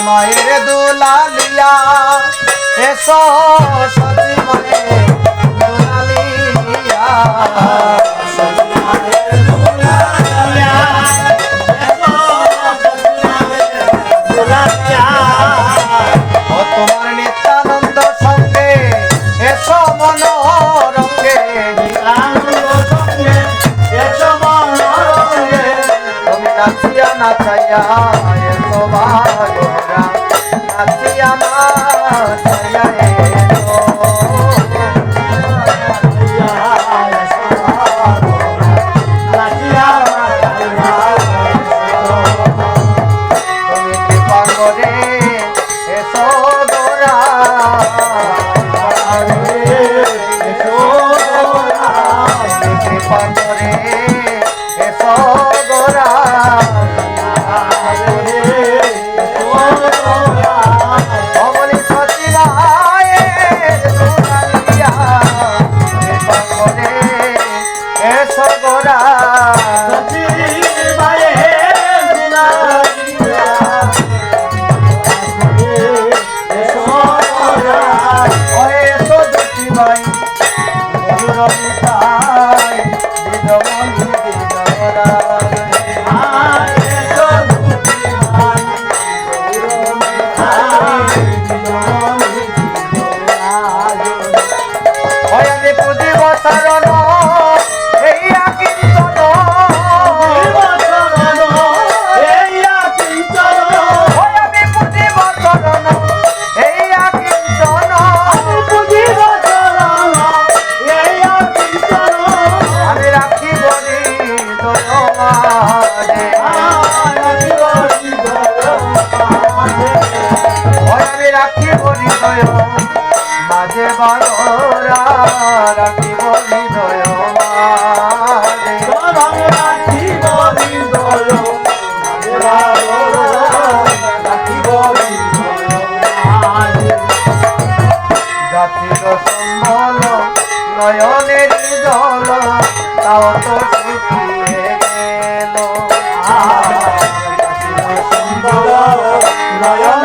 মায়ের দুলালিয়া এসো সতী মায়ের দুলালিয়া তোমার নিত্যানন্দ সঙ্গে এসো মনোরঙ্গে তুমি নাচিয়া নাচাইয়া এসো বাগরা নাচিয়া নাচাইয়া এসো তুমি কৃপা করে এসো গোরা কৃপা করে এসো গোরা অমলি সতী মায়ের দুলালিয়া কৃপা করে এসো গোরা মাঝে বারোরা রাখিব হৃদয় মাঝে রাখিব হৃদয় রাখিব জাতির সম্বল নয়নের জল তাও তো শুকিয়ে গেল জাতির সম্বল নয়ন